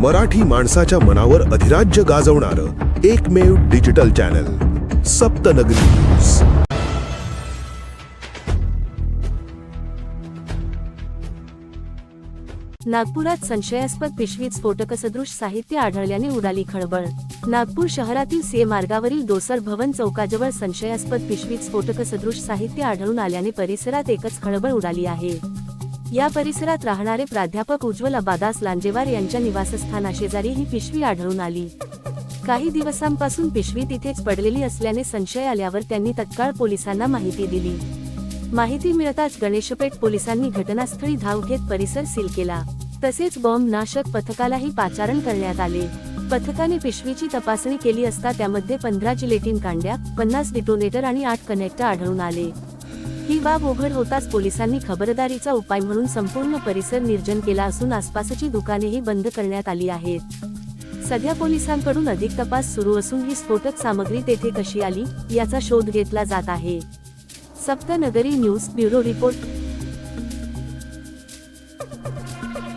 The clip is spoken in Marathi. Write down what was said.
मराठी माणसाच्या मनावर अधिराज्य गाजवणारं एकमेव डिजिटल चॅनल सप्तनगरी न्यूज। नागपुरात संशयास्पद पिशवीत स्फोटकसदृश साहित्य आढळल्याने उडाली खळबळ। नागपूर शहरातील सीए मार्गावरील दोसर भवन चौकाजवळ संशयास्पद पिशवीत स्फोटकसदृश साहित्य आढळून आल्याने परिसरात एकच खळबळ उडाली आहे। या परिसरात राहणारे प्राध्यापक उज्ज्वल अब्बादास लांजेवार यांच्या निवासस्थानाशेजारी ही पिशवी आढळून आली। काही दिवसांपासून पिशवी तिथेच पडलेली असल्याने संशय आल्यावर त्यांनी तत्काळ पोलिसांना माहिती दिली। माहिती मिळताच गणेशपेठ पोलिसांनी घटनास्थळी धाव घेत परिसर सील केला। तसेच बॉम्ब नाशक पथकालाही पाचारण करण्यात आले। पथकाने पिशवीची तपासणी केली असता त्यामध्ये 15 जिलेटिन कांड्या, 50 डिटोनेटर आणि 8 कनेक्टर आढळून आले। ही बाब उघड होताच पोलिसांनी खबरदारीचा उपाय म्हणून संपूर्ण परिसर निर्जन केला असून आसपासची दुकानेही बंद करण्यात आली आहेत। सध्या पोलिसांकडून अधिक तपास सुरू असून ही स्फोटक सामग्री तेथे कशी आली याचा शोध घेतला जात आहे। सप्तनगरी न्यूज ब्युरो रिपोर्ट।